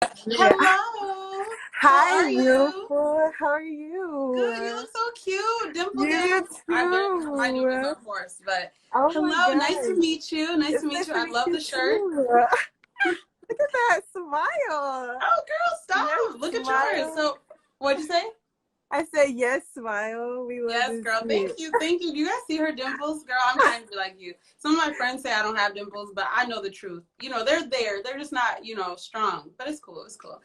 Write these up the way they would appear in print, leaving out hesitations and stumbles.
Yeah. Hello. How Hi, are you? beautiful. How are Good. You you? look so cute. Dimple You dimples. My dimples too. are forced, but Oh my hello. Nice to gosh. meet you. Nice to It's meet nice you. to I meet love you the shirt. too. Look at that smile. Oh, girl, Yes, stop. Look at yours. smile. So, what'd you say? I said yes, smile. We love Yes, to girl. see Thank it. you. Thank you. Do you guys see her dimples? Girl, I'm trying to be like you. Some of my friends say I don't have dimples, but I know the truth. They're there. They're just not, strong. But it's cool. It's cool.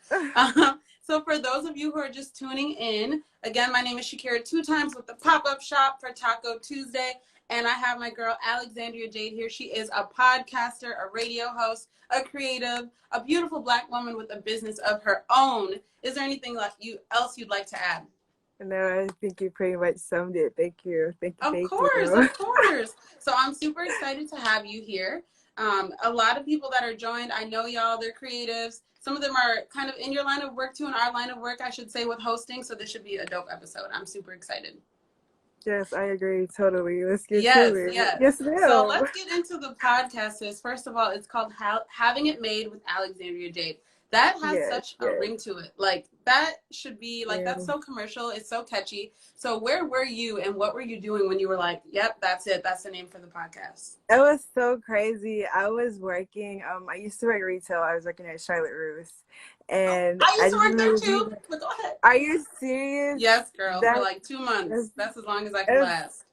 So for those of you who are just tuning in, again, my name is Shakira, 2 times with the Pop-Up Shop for Taco Tuesday. And I have my girl, Alexandria Jade, here. She is a podcaster, a radio host, a creative, a beautiful Black woman with a business of her own. Is there anything else you'd like to add? No, I think you pretty much summed it. Thank you. Thank you. Of Thank course, you. of course. So I'm super excited to have you here. A lot of people that are joined, I know y'all, they're creatives. Some of them are kind of in your line of work too, in our line of work, I should say, with hosting. So this should be a dope episode. I'm super excited. Yes, I agree. Totally. Let's get to Yes, it. yes. Yes, So ma'am. let's get into the podcast. Sis. First of all, it's called Having It Made with Alexandria Jade. That has Yes, such a yes. ring to it. Like, that should be, like, Yeah. that's so commercial. It's so catchy. So where were you and what were you doing when you were like, yep, that's it. That's the name for the podcast? It was so crazy. I was working, I used to work retail. I was working at Charlotte Russe. And I I used to just work there remember being too, like, but go ahead. are you serious? Yes, girl, for That like 2 months. is, That's as long as I can it's, last.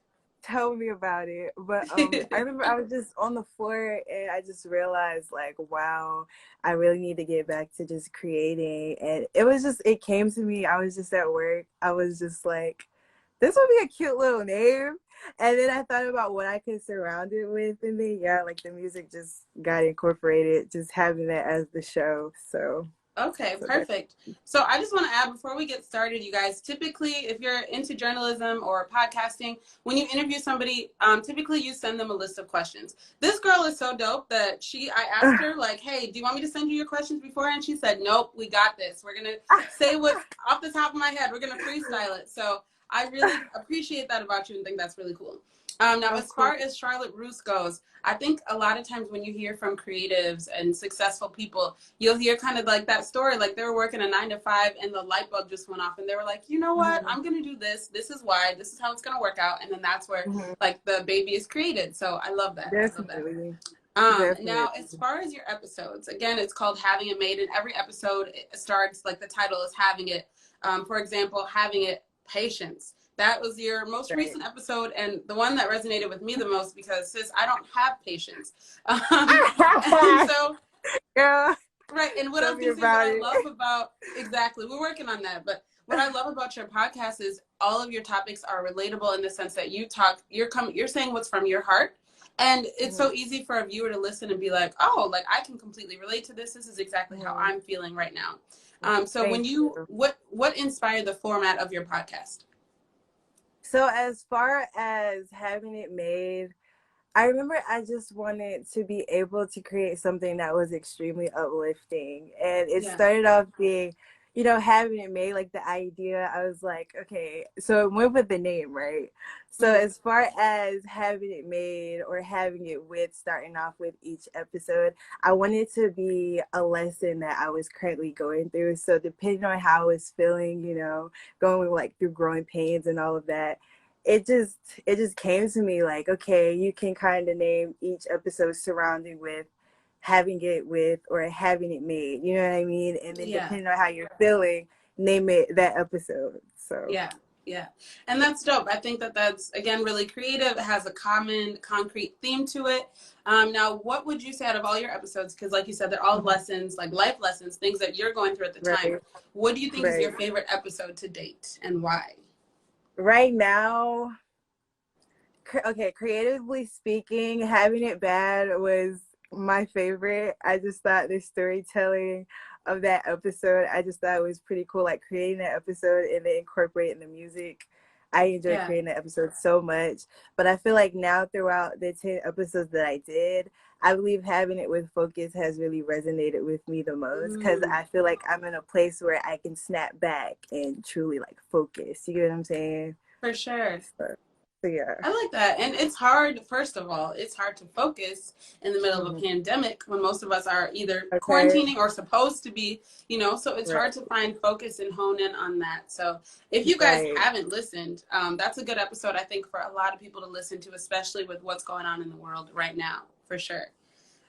tell me about it. But I remember I was just on the floor and I just realized like, wow, I really need to get back to just creating. And it came to me. I was just at work. I was just like, this would be a cute little name. And then I thought about what I could surround it with, and then yeah, like the music just got incorporated, just having that as the show. Okay, So that perfect. So I just want to add before we get started, you guys, typically if you're into journalism or podcasting, when you interview somebody, typically you send them a list of questions. This girl is so dope that I asked her like, hey, do you want me to send you your questions before? And she said, nope, we got this. We're going to say what's off the top of my head. We're going to freestyle it. So I really appreciate that about you and think that's really cool. Now, of as far course, as Charlotte Russe goes, I think a lot of times when you hear from creatives and successful people, you'll hear kind of like that story, like they were working a 9 to 5 and the light bulb just went off and they were like, you know what, I'm going to do this. This is why, this is how it's going to work out. And then that's where like the baby is created. So I love that. I love that. definitely, Now, definitely, as far as your episodes, again, it's called Having It Made, and every episode starts like the title is Having It. For example, Having It Patience. That was your most right. recent episode, and the one that resonated with me the most because, sis, I don't have patience. And so, Girl, right, and what I tell was me going to say, what about I it. love about, exactly, we're working on that, but what I love about your podcast is all of your topics are relatable in the sense that you're saying what's from your heart. And it's so easy for a viewer to listen and be like, oh, like I can completely relate to this. This is exactly how I'm feeling right now. So Thank you. what inspired the format of your podcast? So as far as having it made, I remember I just wanted to be able to create something that was extremely uplifting. And it Yeah. started off being, having it made, like the idea, I was like, okay, so it went with the name, right? So Mm-hmm. as far as having it made or having it with starting off with each episode, I wanted to be a lesson that I was currently going through. So depending on how I was feeling, going like through growing pains and all of that, it just came to me like, okay, you can kind of name each episode surrounding with having it with or having it made, you know what I mean? And then Yeah. depending on how you're feeling, name it that episode. So Yeah. Yeah. And that's dope. I think that that's, again, really creative. It has a common, concrete theme to it. Now, what would you say out of all your episodes? Because, like you said, they're all lessons, like life lessons, things that you're going through at the time. right, What do you think is right. your favorite episode to date and why? Right now, okay, creatively speaking, having it bad was my favorite. I just thought the storytelling of that episode, I just thought it was pretty cool, like creating that episode and then incorporating the music. I enjoyed Yeah. creating that episode so much. But I feel like now throughout the 10 episodes that I did, I believe having it with focus has really resonated with me the most because Mm, I feel like I'm in a place where I can snap back and truly like focus. You get what I'm saying? for sure. So. So yeah. I like that. And it's hard, first of all, it's hard to focus in the middle of a Mm-hmm. pandemic when most of us are either Okay. quarantining or supposed to be, so it's Right. hard to find focus and hone in on that. So if you guys Right. haven't listened, that's a good episode, I think, for a lot of people to listen to, especially with what's going on in the world right now, for sure.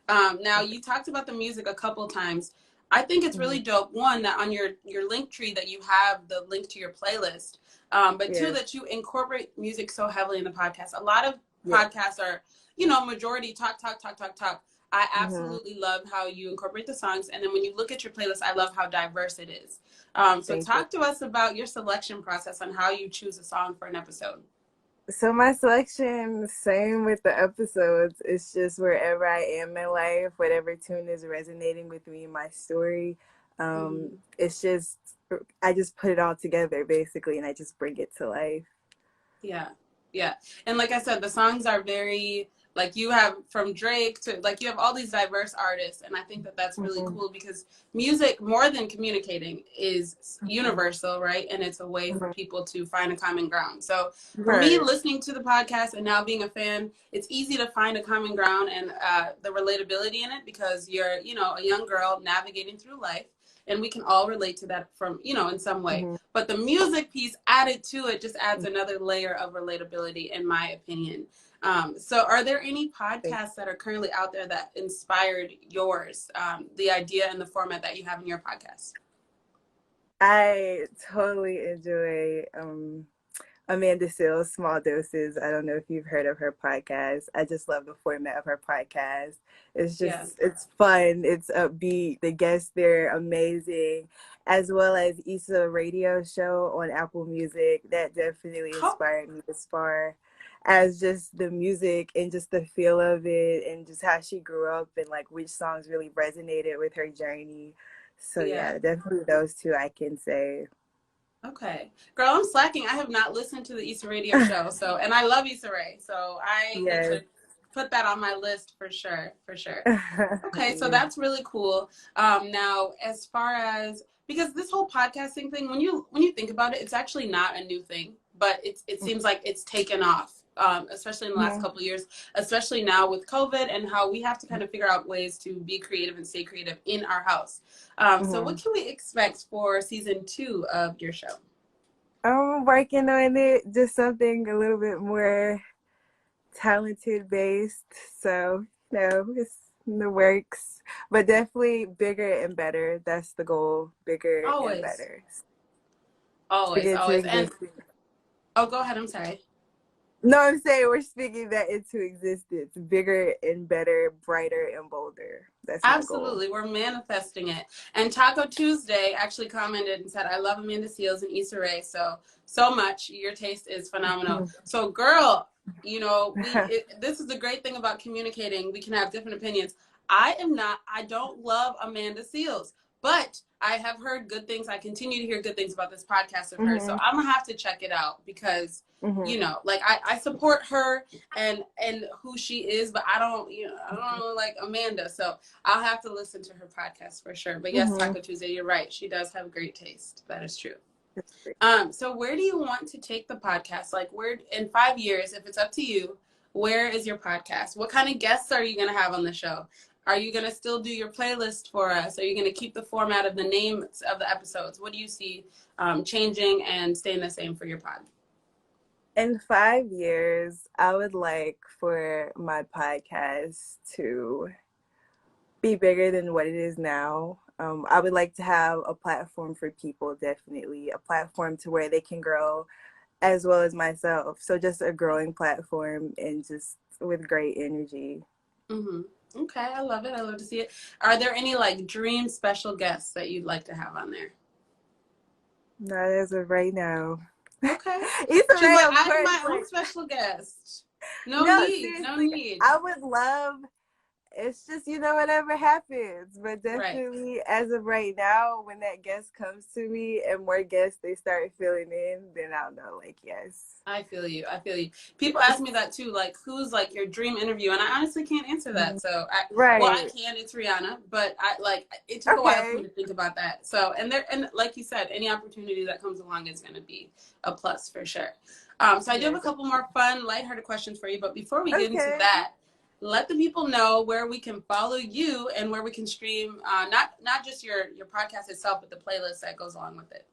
Now, you talked about the music a couple times. I think it's Mm-hmm. really dope, one, that on your link tree that you have the link to your playlist, but two, Yeah. that you incorporate music so heavily in the podcast. A lot of Yeah. podcasts are, majority talk, talk, talk, talk, talk. I Mm-hmm. absolutely love how you incorporate the songs. And then when you look at your playlist, I love how diverse it is. So Thank you. talk to us about your selection process on how you choose a song for an episode. So my selection, same with the episodes. It's just wherever I am in life, whatever tune is resonating with me, my story. Mm-hmm. It's just I just put it all together basically, and I just bring it to life. Yeah. Yeah. And like I said, the songs are very, like, you have from Drake to, like, you have all these diverse artists. And I think that that's really Mm-hmm. cool because music, more than communicating, is Mm-hmm. universal, right? And it's a way for people to find a common ground. So for me, Right. listening to the podcast and now being a fan, it's easy to find a common ground and the relatability in it because you're, a young girl navigating through life. And we can all relate to that from, in some way. Mm-hmm. But the music piece added to it just adds another layer of relatability, in my opinion. So are there any podcasts that are currently out there that inspired yours, the idea and the format that you have in your podcast? I totally enjoy Amanda Seales, Small Doses. I don't know if you've heard of her podcast. I just love the format of her podcast. Yeah. It's fun. It's upbeat. The guests, they're amazing. As well as Issa radio show on Apple Music. That definitely Oh, inspired me as far as just the music and just the feel of it and just how she grew up and like which songs really resonated with her journey. So yeah. yeah, definitely those two I can say. Okay. Girl, I'm slacking. I have not listened to the Issa Radio show. So, and I love Issa Rae. So I need Yes. to put that on my list for sure. For sure. Okay, so Yeah. that's really cool. Now, as far as, because this whole podcasting thing, when you think about it, it's actually not a new thing, but it seems like it's taken off, especially in the last Mhm. couple of years, especially now with COVID and how we have to kind of figure out ways to be creative and stay creative in our house. So, what Mhm. can we expect for season 2 of your show? I'm working on it, just something a little bit more talented based. So, it's in the works, but definitely bigger and better. That's the goal, bigger and Always, better. always, Speaking to always. And existence. oh, go ahead. I'm sorry. No, I'm saying we're speaking that into existence, bigger and better, brighter and bolder. That's my goal. Absolutely. We're manifesting it. And Taco Tuesday actually commented and said, I love Amanda Seales and Issa Rae so much. Your taste is phenomenal. So, girl, this is the great thing about communicating. We can have different opinions. I don't love Amanda Seales, but I have heard good things. I continue to hear good things about this podcast of hers. So Mhm. I'm gonna have to check it out because, Mhm. like I support her and who she is, but I don't like Amanda. So I'll have to listen to her podcast for sure. But yes, Mhm. Taco Tuesday, you're right. She does have great taste. That is true. That's great. So where do you want to take the podcast? Like, where in 5 years, if it's up to you, where is your podcast? What kind of guests are you going to have on the show? Are you going to still do your playlist for us? Are you going to keep the format of the names of the episodes? What do you see changing and staying the same for your pod? In 5 years, I would like for my podcast to be bigger than what it is now. I would like to have a platform for people, definitely, a platform to where they can grow as well as myself. So just a growing platform and just with great energy. Mm-hmm. Okay, I love it. I love to see it. Are there any like dream special guests that you'd like to have on there? Not as of right now. Okay. Issa She's Rae, like, of I have course, my own like special guest. No no, need. No seriously, need. I would love it's just, whatever happens. But Right. definitely, as of right now, when that guest comes to me and more guests they start filling in, then I'll know, like, yes. I feel you. I feel you. People ask me that too, like, who's like your dream interview? And I honestly can't answer that. So I Right. can, it's Rihanna, but it took a while for me Okay. to think about that. So, and like you said, any opportunity that comes along is going to be a plus for sure. So I do have a Yes. couple more fun, lighthearted questions for you. But before we get into Okay. that, let the people know where we can follow you and where we can stream, not just your podcast itself, but the playlist that goes along with it.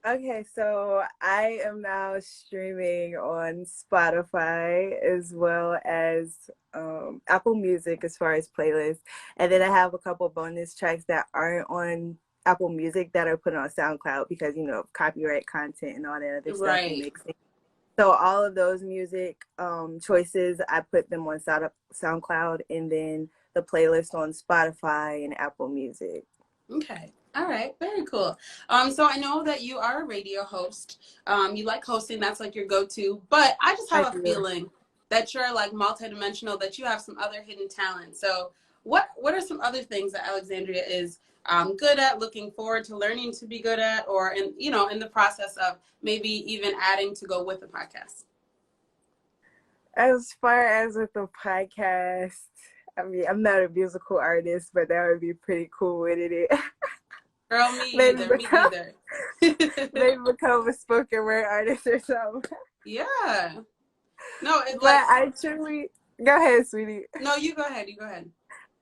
Okay, so I am now streaming on Spotify as well as Apple Music as far as playlists. And then I have a couple bonus tracks that aren't on Apple Music that are put on SoundCloud because, copyright content and all that other stuff and Right. mixing. So all of those music choices, I put them on SoundCloud and then the playlist on Spotify and Apple Music. Okay. All right. Very cool. So I know that you are a radio host. You like hosting. That's like your go-to. But I just I have a do. feeling that you're like multidimensional, that you have some other hidden talent. So what are some other things that Alexandria is good at, looking forward to learning to be good at, or in the process of maybe even adding to go with the podcast? As far as with the podcast, I mean, I'm not a musical artist, but that would be pretty cool with it. Girl, me maybe either. Me become either. maybe become a spoken word artist or something. Yeah. No, it's But like I truly go ahead, sweetie. no. You go ahead. You go ahead.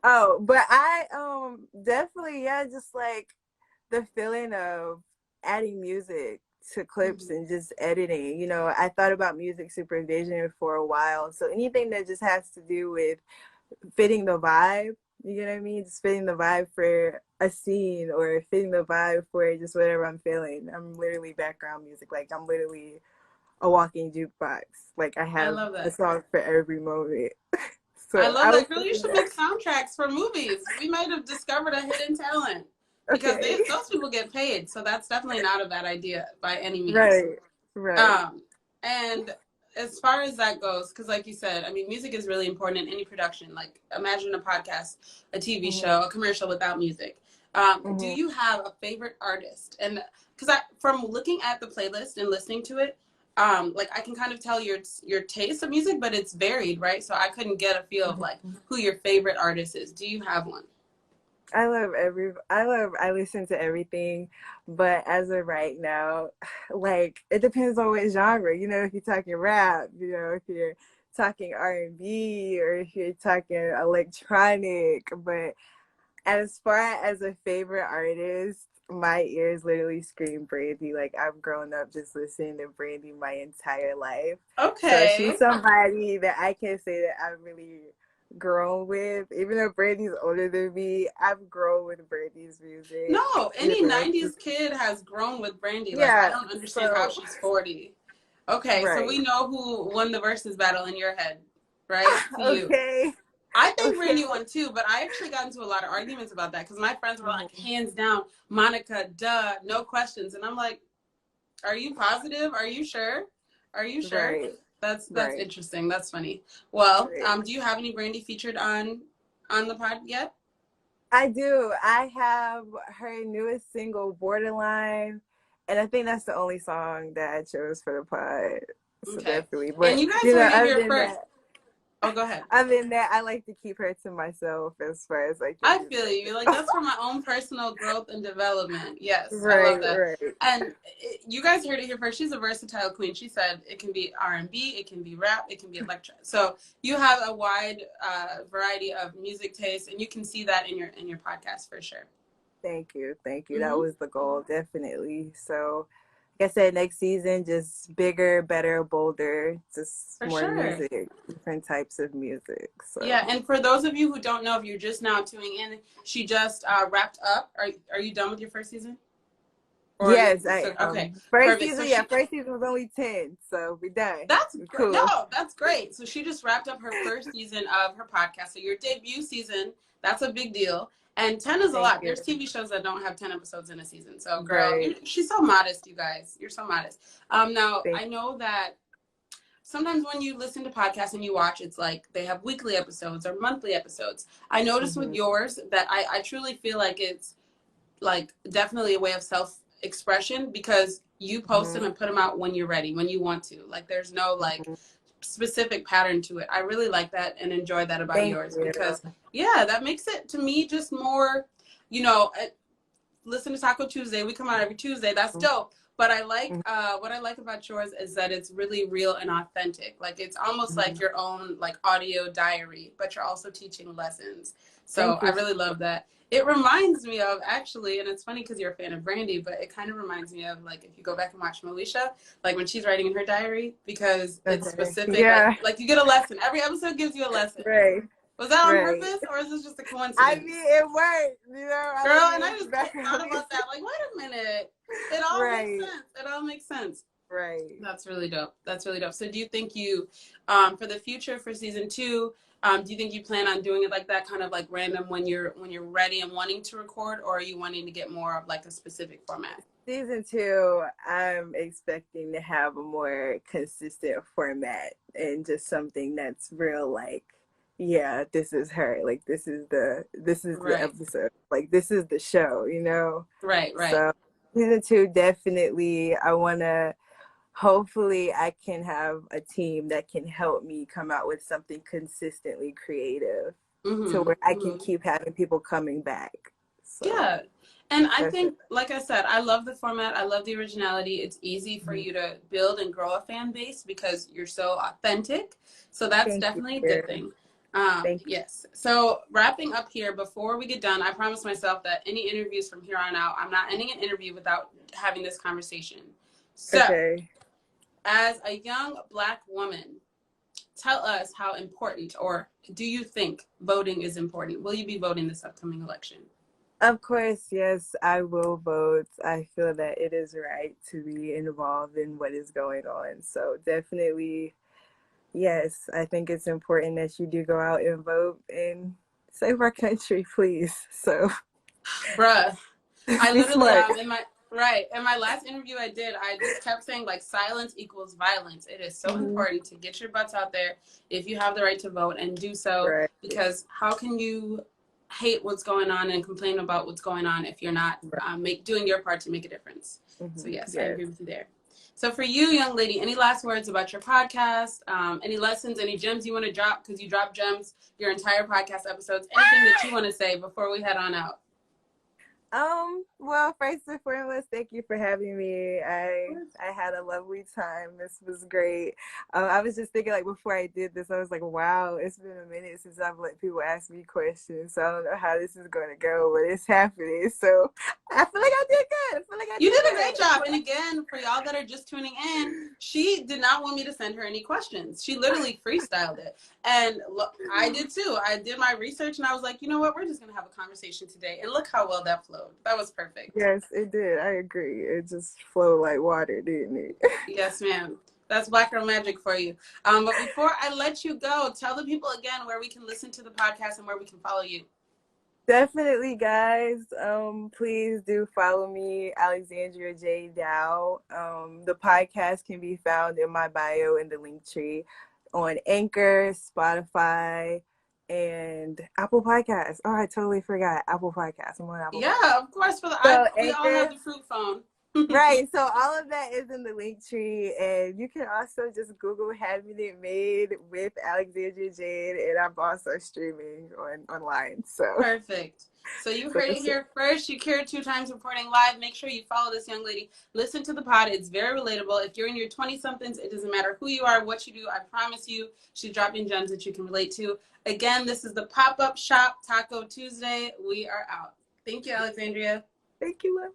Oh, but I definitely, yeah, just like the feeling of adding music to clips Mm-hmm. and just editing. I thought about music supervision for a while. So anything that just has to do with fitting the vibe, you know what I mean? Just fitting the vibe for a scene or fitting the vibe for just whatever I'm feeling. I'm literally background music. Like I'm literally a walking jukebox. Like I I have love a that. song for every moment. I So love I was that. Girl, you thinking should that. make soundtracks for movies. We might have discovered a hidden talent because Okay. those people get paid. So that's definitely not a bad idea by any means. Right. Right. Um, and as far as that goes, because like you said, I mean, music is really important in any production. Like imagine a podcast, a TV Mm-hmm. show, a commercial without music. Do Mm-hmm. you have a favorite artist? And because from looking at the playlist and listening to it, like I can kind of tell your taste of music, but it's varied, right? So I couldn't get a feel of like Mm-hmm. who your favorite artist is. Do you have one? I listen to everything, but as of right now, like it depends on what genre. If you're talking rap, if you're talking R&B or if you're talking electronic. But as far as a favorite artist, my ears literally scream Brandy. Like I've grown up just listening to Brandy my entire life. So she's Okay. somebody that I can say that I've really grown with. Even though Brandy's older than me, I've grown with Brandy's music. No, any 90s kid has grown with Brandy. Like, I Yeah, don't understand how so she's 40. Okay, so right. we know who won the versus battle in your head, right? To you. Okay. I think Okay. Brandy won too, but I actually got into a lot of arguments about that because my friends were like, Mhm. hands down, Monica, duh, no questions. And I'm like, are you positive? Are you sure? Are you sure? Right. That's Right. interesting. That's funny. Well, Right. do you have any Brandy featured on the pod yet? I do. I have her newest single, Borderline, and I think that's the only song that I chose for the pod. So Okay. definitely. And But you guys heard it other here than first. that, Oh, go ahead. I like to keep her to myself as far as like the I feel music. you. Like that's for my own personal growth and development. Yes, I love Right, that. right. And you guys heard it here first. She's a versatile queen. She said it can be R&B, it can be rap, it can be electro. So you have a wide variety of music tastes, and you can see that in your podcast for sure. Thank you. Thank you. That Hmm. was the goal, definitely. So, like I said, next season, just bigger, better, bolder, just For more sure. music, different types of music. Yeah, So, and for those of you who don't know, if you're just now tuning in, she just wrapped up. Are you done with your first season? Or are you yes, I so okay, First perfect. So season, yeah, she first season was only 10, so we done. that's We great. cool. No, that's great. So she just wrapped up her first season of her podcast. So your debut season, that's a big deal. And 10 is a Thank lot. you. There's TV shows that don't have 10 episodes in a season. So girl, Right. she's so modest, you guys. You're so modest. Now Thank I know that sometimes when you listen to podcasts and you watch, it's like they have weekly episodes or monthly episodes. I noticed with yours that I truly feel like it's like definitely a way of self-expression, because you post them and put them out when you're ready, when you want to. Like there's no like specific pattern to it. I really like that and enjoy that about Thank yours, you. because yeah, that makes it to me just more, you know, listen to Taco Tuesday. We come out every Tuesday. That's dope. But I like what I like about yours is that it's really real and authentic. Like it's almost like your own like audio diary, but you're also teaching lessons. So Thank I you. really love that. It reminds me of actually, and it's funny because you're a fan of Brandy, but it kind of reminds me of like if you go back and watch Moesha, like when she's writing in her diary, because it's Okay. specific. Yeah. Like you get a lesson. Every episode gives you a lesson. Right. Was that on Right. purpose or is this just a I coincidence? mean, it worked. You know, I Girl, don't and I mean just background thought about music. that. Like, wait a minute. It all makes Right. sense. It all makes sense. Right. That's really dope. That's really dope. So do you think you, for the future for season 2, do you think you plan on doing it like that, kind of like random when you're ready and wanting to record, or are you wanting to get more of like a specific format? Season 2, I'm expecting to have a more consistent format and just something that's real, like, yeah, this is her. Like this is the Right. episode. Like this is the show, you know? Right. Right. So season 2, definitely I wanna, hopefully I can have a team that can help me come out with something consistently creative to Mm-hmm. where I can Mm-hmm. keep having people coming back. So Yeah. And I that's it. think, like I said, I love the format. I love the originality. It's easy for you to build and grow a fan base because you're so authentic. So that's Thank you. definitely a good thing. Thank you. Yes. So wrapping up here, before we get done, I promised myself that any interviews from here on out, I'm not ending an interview without having this conversation. So, Okay. as a young Black woman, tell us how important, or do you think voting is important? Will you be voting this upcoming election? Of course, yes, I will vote. I feel that it is right to be involved in what is going on. So definitely, yes, I think it's important that you do go out and vote and save our country, please. So Bruh, I be literally smart. in my last interview I did, I just kept saying like silence equals violence. It is so Hmm. important to get your butts out there if you have the right to vote, and do so, Right. because how can you hate what's going on and complain about what's going on if you're not Right. doing your part to make a difference? So Hmm. yes, I Yes. agree with you there. So for you, young lady, any last words about your podcast? Any lessons, any gems you want to drop? Because you drop gems your entire podcast episodes. Anything that you want to say before we head on out? Well, first and foremost, thank you for having me. I had a lovely time. This was great. I was just thinking, like, before I did this, I was like, wow, it's been a minute since I've let people ask me questions. So I don't know how this is going to go, but it's happening. So I feel like I did good. I feel like I You did did a great job. And good. again, for y'all that are just tuning in, she did not want me to send her any questions. She literally freestyled it. And look, I did too. I did my research and I was like, you know what? We're just going to have a conversation today. And look how well that flowed. That was perfect. Yes, it did. I agree. It just flowed like water, didn't it? Yes, ma'am. That's Black Girl Magic for you. But before I let you go, tell the people again where we can listen to the podcast and where we can follow you. Definitely, guys. Please do follow me, Alexandria Jade. The podcast can be found in my bio in the link tree on Anchor, Spotify, and Apple Podcasts. Oh, I totally forgot Apple Podcasts. I'm on Apple Yeah, Podcasts. of course. So We all have Anchor, the fruit phone. right. So all of that is in the link tree, and you can also just Google "Having It Made" with Alexandria Jade, and I'm also streaming online. So Perfect. So you heard it that's it. here first. You cured 2 times reporting live. Make sure you follow this young lady. Listen to the pod. It's very relatable. If you're in your 20-somethings, it doesn't matter who you are, what you do. I promise you, she's dropping gems that you can relate to. Again, this is the Pop-Up Shop Taco Tuesday. We are out. Thank you, Alexandria. Thank you, love.